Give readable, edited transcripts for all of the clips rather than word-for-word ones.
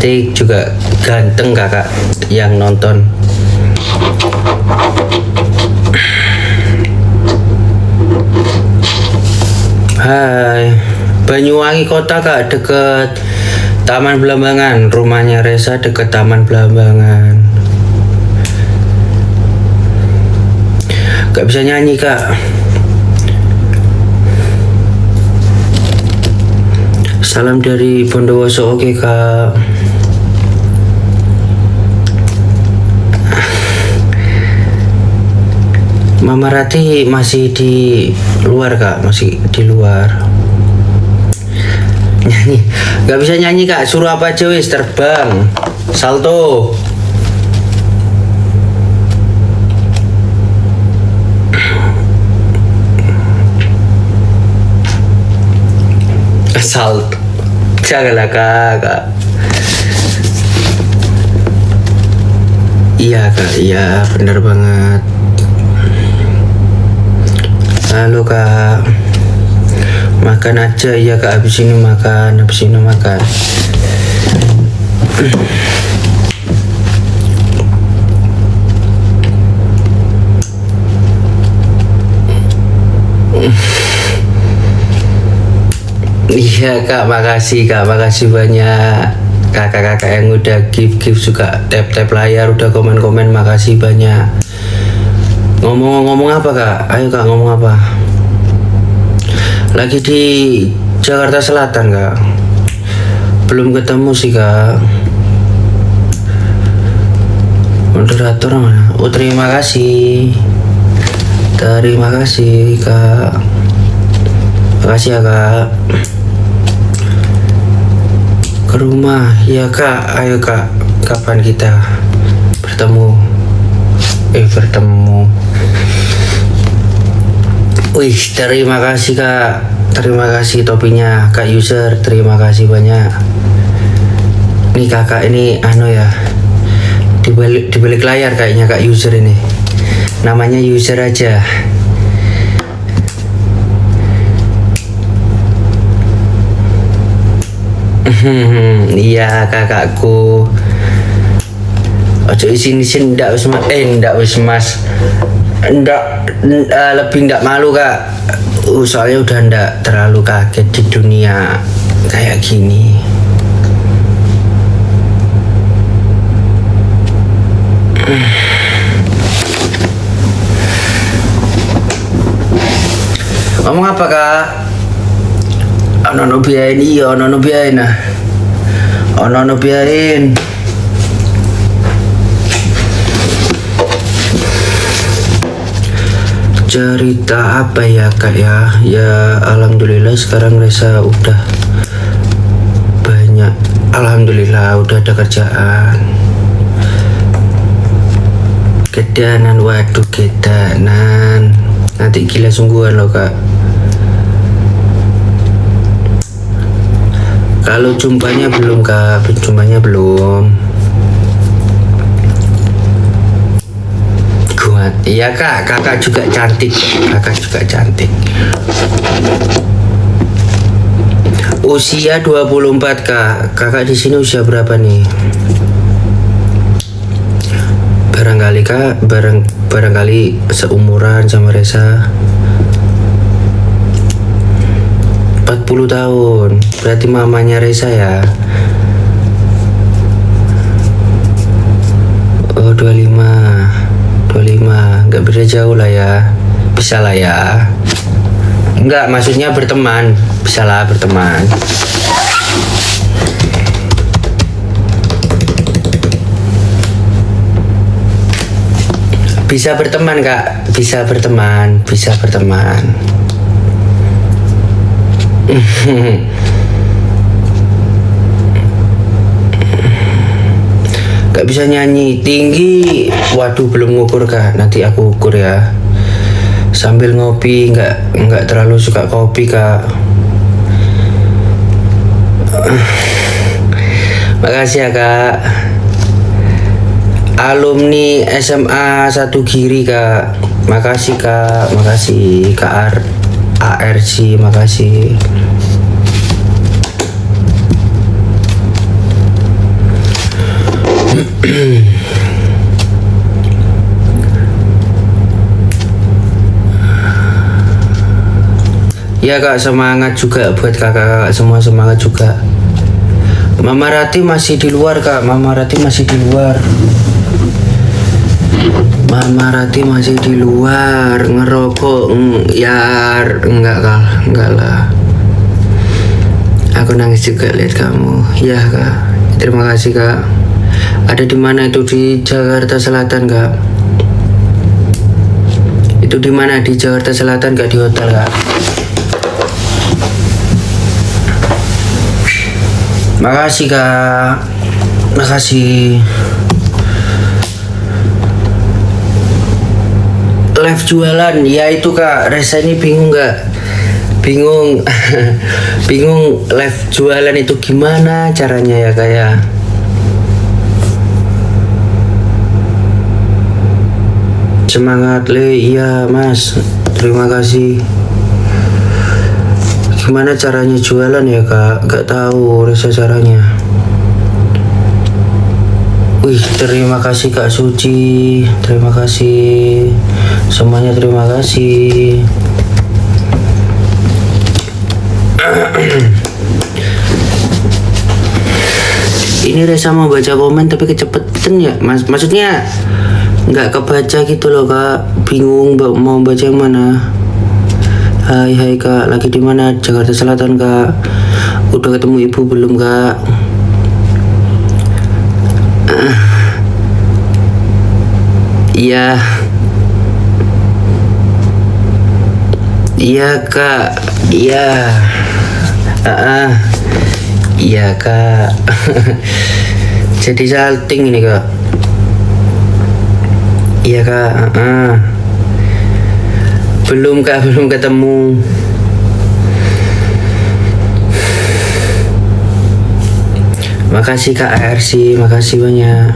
cantik juga ganteng kakak yang nonton. Hai, Banyuwangi kota kak, deket Taman Belambangan. Rumahnya Reza deket Taman Belambangan. Gak bisa nyanyi kak. Salam dari Bondowoso. Oke kak. Mama Rati masih di luar kak, masih di luar. Nyanyi, gak bisa nyanyi kak. Suruh apa aja wis, terbang, salto. Salto, janganlah kak. Iya kak, iya bener banget. Halo kak, makan aja ya kak, habis ini makan. Iya kak, makasih banyak kakak-kakak yang udah give suka tap layar, udah komen, makasih banyak. Ngomong apa kak? Ayo kak, ngomong apa? Lagi di Jakarta Selatan kak. Belum ketemu sih kak. Moderator mana? Oh terima kasih kak. Makasih ya kak. Ke rumah ya kak. Ayo kak, kapan kita bertemu? Wih, terima kasih kak. Terima kasih topinya kak user. Terima kasih banyak. Nih kakak ini ya, di balik layar kayaknya kak user ini. Namanya user aja. Iya kakakku. Ojo isin ndak wis mas. Lebih ndak malu kak. Soalnya udah ndak terlalu kaget di dunia kayak gini. Ngomong apa kak? Ono biayain iya, ono biayain nah. Ono biayain. Cerita apa ya kak ya? Ya alhamdulillah sekarang Reza udah banyak. Alhamdulillah udah ada kerjaan. Kedanan, waduh kedanan. Nanti gila sungguhan loh kak. Kalau jumpanya belum kak, belum. Kuat, iya kak, kakak juga cantik. Usia 24 kak. Kakak di sini usia berapa nih? Barangkali seumuran sama Reza. 40 tahun. Berarti mamanya Reza ya. Oh 25. Nggak beda jauh lah ya. Bisa lah ya. Enggak, maksudnya berteman. Bisa lah berteman. Bisa berteman kak. Bisa berteman. Gak bisa nyanyi tinggi. Waduh belum ngukur kak. Nanti aku ukur ya. Sambil ngopi. Nggak terlalu suka kopi kak. Makasih ya kak. Alumni SMA 1 Giri kak. Makasih kak. ARC, makasih. Iya kak, semangat juga buat kakak semua, semangat juga. Mama Rati masih di luar kak, Mama Rati masih di luar. Mama Rati masih di luar ngerokok. Ya enggak kak, enggak lah. Aku nangis juga lihat kamu. Ya kak, terima kasih kak. Ada di mana itu? Di Jakarta Selatan kak. Itu di mana? Di Jakarta Selatan kak, di hotel kak. Makasih kak, makasih. Live jualan, ya itu kak. Reza ini bingung nggak? Bingung, bingung live jualan itu gimana caranya ya kak ya? Semangat le, iya mas. Terima kasih. Gimana caranya jualan ya kak? Gak tahu Reza caranya. Wih, terima kasih Kak Suci, terima kasih semuanya, terima kasih. Ini Reza mau baca komen tapi kecepetan ya, mas. Maksudnya nggak kebaca gitu loh kak. Bingung mau baca yang mana. Hai kak, lagi di mana? Jakarta Selatan kak. Udah ketemu ibu belum kak? Iya. Iya kak. Iya. Iya kak. Jadi salting ini kak. Iya kak. Belum kak, belum ketemu. Makasih kak ARC, makasih banyak.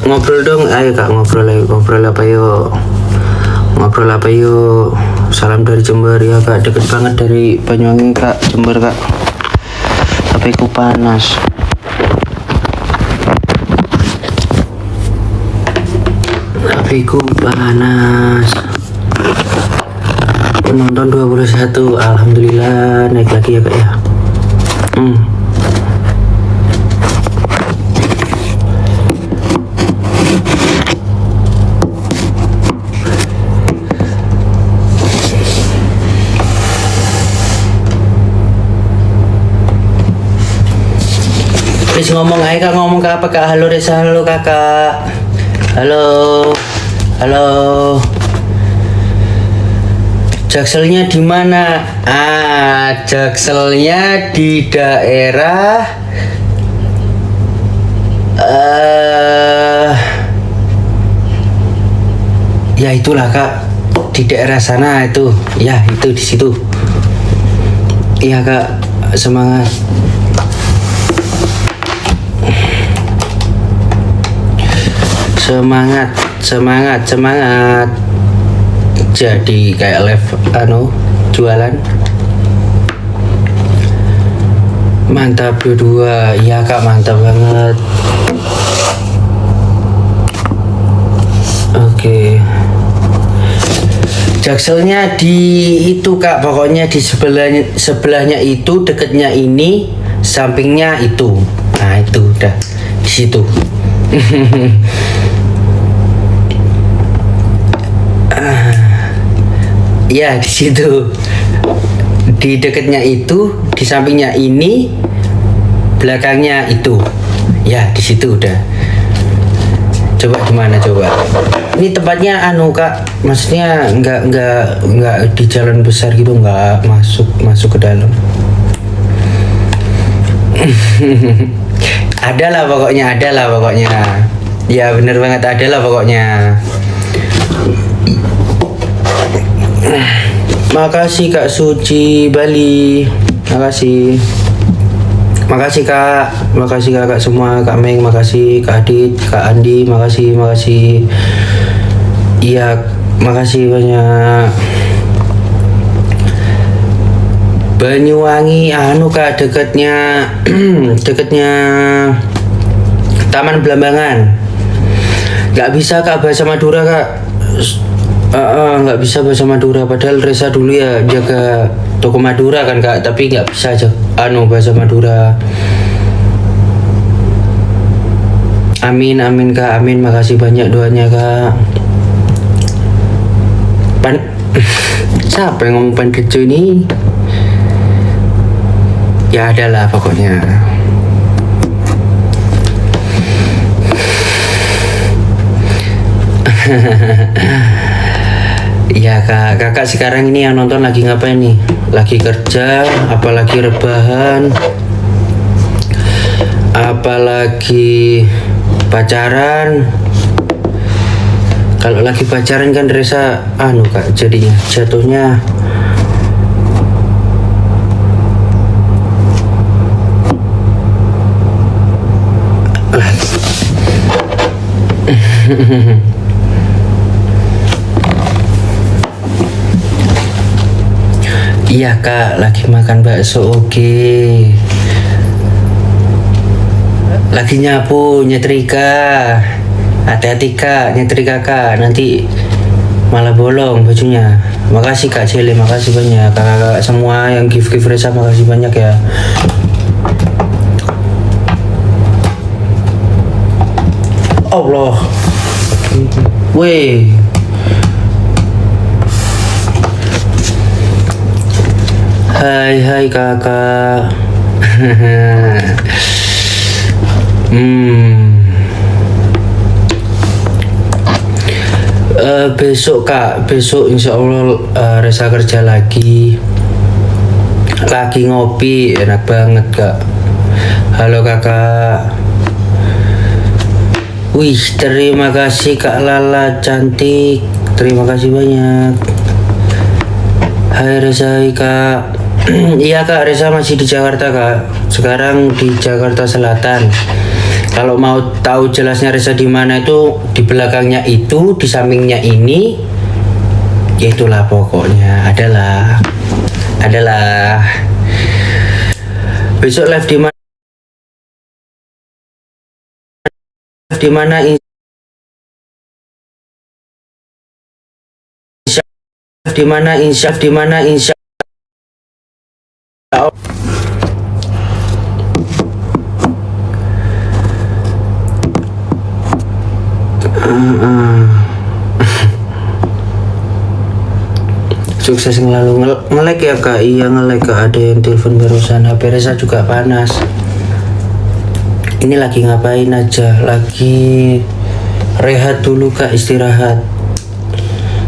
Ngobrol dong, ayo kak, ngobrol apa yuk? Ngobrol apa yuk? Salam dari Jember ya kak, deket banget dari Banyuwangi kak, Jember kak. Tapi ku panas. Tapi ku panas. Penonton 21, alhamdulillah naik lagi ya kak ya. Please ngomong aja kak, ngomong ke apa kak? Halo Reza, halo kakak. Halo. Halo. Jakselnya di mana? Jakselnya di daerah ya itulah kak, di daerah sana itu. Ya, itu di situ. Iya kak, semangat. Semangat. Jadi kayak live jualan. Mantap dua. Iya kak, mantap banget. Oke. Jakselnya di itu kak, pokoknya di sebelahnya itu, dekatnya ini, sampingnya itu. Nah itu udah di situ. Ya di situ, di dekatnya itu, di sampingnya ini, belakangnya itu. Ya di situ udah. Coba gimana coba? Ini tempatnya kak, maksudnya nggak di jalan besar gitu, nggak masuk ke dalam. Ada lah pokoknya. Ya bener banget, ada lah pokoknya. Makasih Kak Suci Bali. Makasih Kak. Makasih kakak semua, Kak Meng, makasih Kak Adit, Kak Andi, makasih. Iya, makasih banyak. Banyuwangi anu kak, dekatnya dekatnya Taman Belambangan. Nggak bisa kak bahasa Madura kak. Nggak bisa bahasa Madura, padahal Reza dulu ya jaga toko Madura kan kak, tapi nggak bisa aja bahasa Madura. Amin amin kak, amin, makasih banyak doanya kak. Siapa yang ngomong Pandejo ini? Ya adalah pokoknya. Iya kak, kakak sekarang ini yang nonton lagi ngapain nih? Lagi kerja, apalagi rebahan, apalagi pacaran. Kalau lagi pacaran kan Reza kak, jadinya jatuhnya iya kak, lagi makan bakso. Oke. Lagi nyapu, nyetrika. Hati-hati kak, nyetrika kak, nanti malah bolong bajunya. Makasih kak Cele, makasih banyak kakak semua yang give Reza, makasih banyak ya. Allah. Weh. Hai kakak. Besok kak, besok insya Allah Reza kerja lagi ngopi, enak banget kak. Halo kakak. Wih, terima kasih kak Lala cantik, terima kasih banyak. Hai Reza, hai kak. Iya kak, Reza masih di Jakarta kak. Sekarang di Jakarta Selatan. Kalau mau tahu jelasnya Reza di mana itu di belakangnya itu, di sampingnya ini, ya itulah pokoknya. Adalah. Besok live di mana? Di mana? Di mana? Insya Sukses ngelalu ngelek ya kak. Iya ngelek kak, ada yang telepon barusan. HP Reza juga panas. Ini lagi ngapain aja? Lagi rehat dulu kak, istirahat.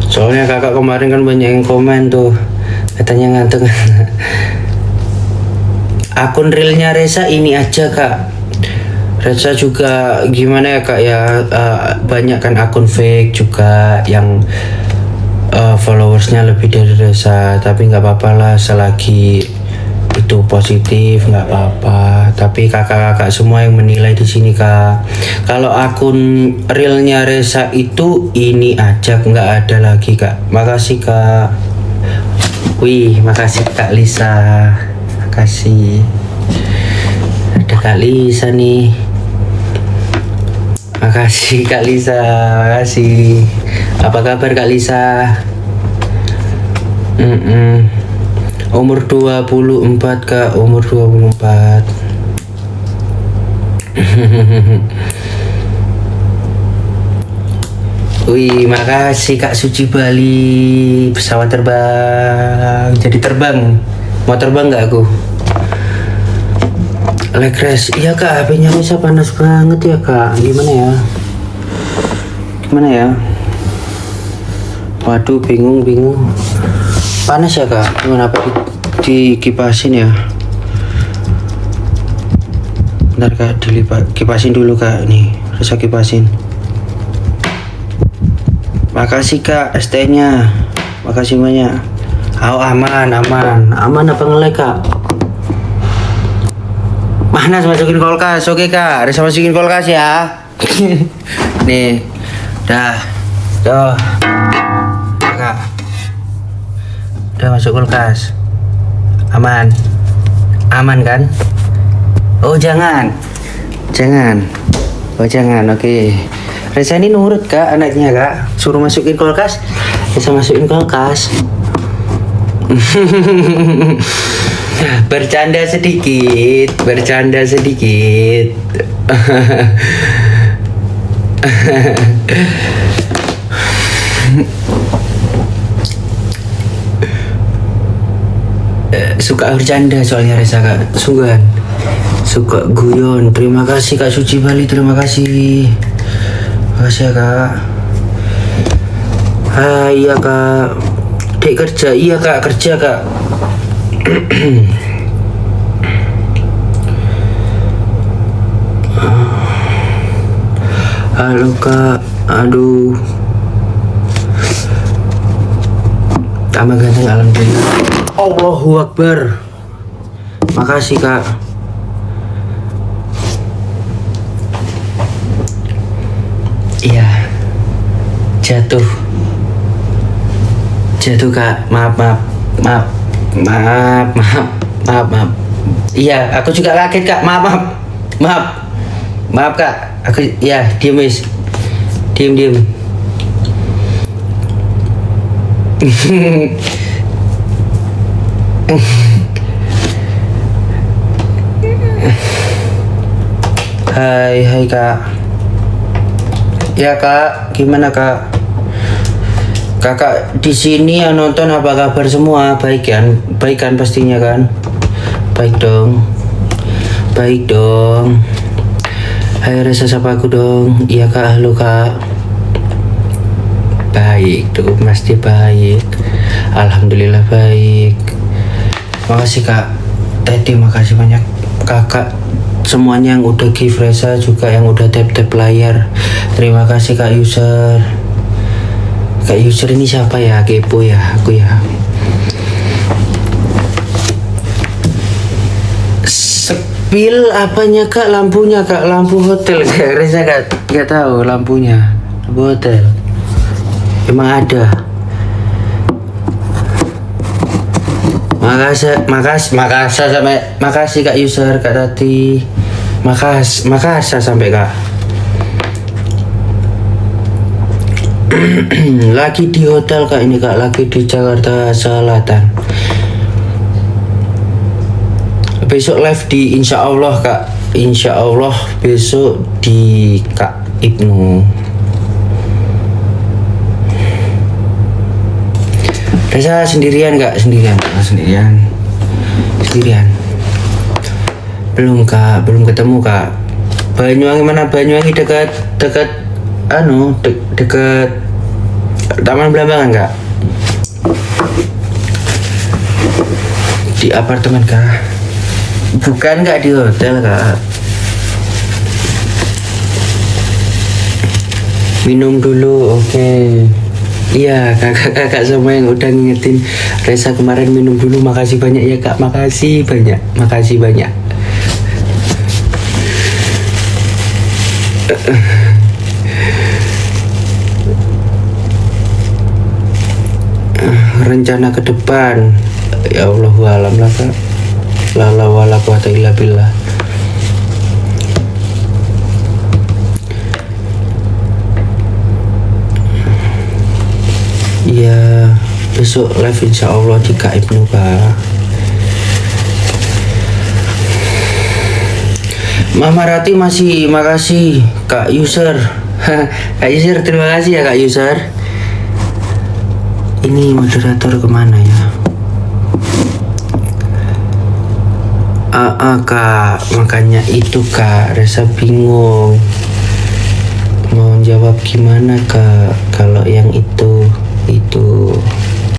Soalnya kakak kemarin kan banyak yang komen tuh, katanya ngantuk. Akun realnya Reza ini aja kak. Reza juga gimana ya kak ya, banyak kan akun fake juga yang followersnya lebih dari Reza, tapi nggak apa-apa lah selagi itu positif, nggak apa-apa. Tapi kakak-kakak semua yang menilai di sini kak, kalau akun realnya Reza itu ini aja, nggak ada lagi kak. Makasih kak. Wih, makasih kak Lisa, makasih. Ada kak Lisa nih. Makasih kak Lisa, makasih. Apa kabar kak Lisa? Umur 24 kak, umur 24. Wih, makasih kak Suci Bali. Pesawat terbang, jadi terbang. Mau terbang nggak aku? Legres, iya kak, HP-nya bisa panas banget ya kak. Gimana ya? Waduh, bingung. Panas ya kak, gimana apa dikipasin ya? Bentar kak, kipasin dulu kak. Nih, Reza kipasin. Makasih kak ST-nya, makasih banyak. Aman apa ngelek kak? Panas, masukin kulkas. Oke kak, Reza masukin kulkas ya. Nih, tuh kak, udah masuk kulkas. Aman. Aman kan? Oh jangan. Jangan. Oh jangan. Oke. Reza ini nurut kak anaknya kak. Suruh masukin kulkas. Reza masukin kulkas. Bercanda sedikit. Bercanda sedikit. Suka bercanda soalnya Reza kak, sungguhan suka guyon. Terima kasih Kak Suci Bali, terima kasih. Makasih ya kak. Iya kak. Dek kerja, iya kak kerja kak. Halo kak, aduh. Tambah ganteng alhamdulillah. Allahu Akbar. Makasih kak. Iya. Jatuh kak. Maaf. Iya, aku juga kaget kak. Maaf kak. Aku ya diem wis. Diem. Hai kak. Ya kak, gimana kak? Kakak di sini yang nonton apa kabar semua? Baik kan pastinya kan? Baik dong. Hai Reza, sapa aku dong. Iya kak, halo kak. Baik tuh, pasti baik. Alhamdulillah baik. Makasih kak Teti, makasih banyak kakak semuanya yang udah give Reza, juga yang udah tap layar. Terima kasih kak user. Kak user ini siapa ya? Kepo ya aku ya. Sepil apanya kak? Lampunya kak, lampu hotel kak. Reza gak tahu lampunya. Lampu hotel emang ada. Makasih kak user, kak Tati. Makasih sampai kak. Lagi di hotel kak ini kak, lagi di Jakarta Selatan. Besok live di Insya Allah kak. Insya Allah besok di Kak Ibnu. Reza sendirian kak? Sendirian. Belum kak, belum ketemu kak. Banyuwangi mana? Banyuwangi dekat Taman Belambangan kak. Di apartemen kak? Bukan kak, di hotel kak. Minum dulu, oke. Iya kakak semua yang udah ngingetin Reza kemarin minum dulu, makasih banyak ya kak. Makasih banyak. Rencana ke depan ya Allahu alam lah kak. La wala quwata illa billah. Iya, besok live insya Allah di Kak Ibnu kak. Mama Rati masih, makasih Kak user. Kak user terima kasih ya Kak user. Ini moderator kemana ya? Kak, makanya itu kak, Reza bingung mau jawab gimana kak kalau yang itu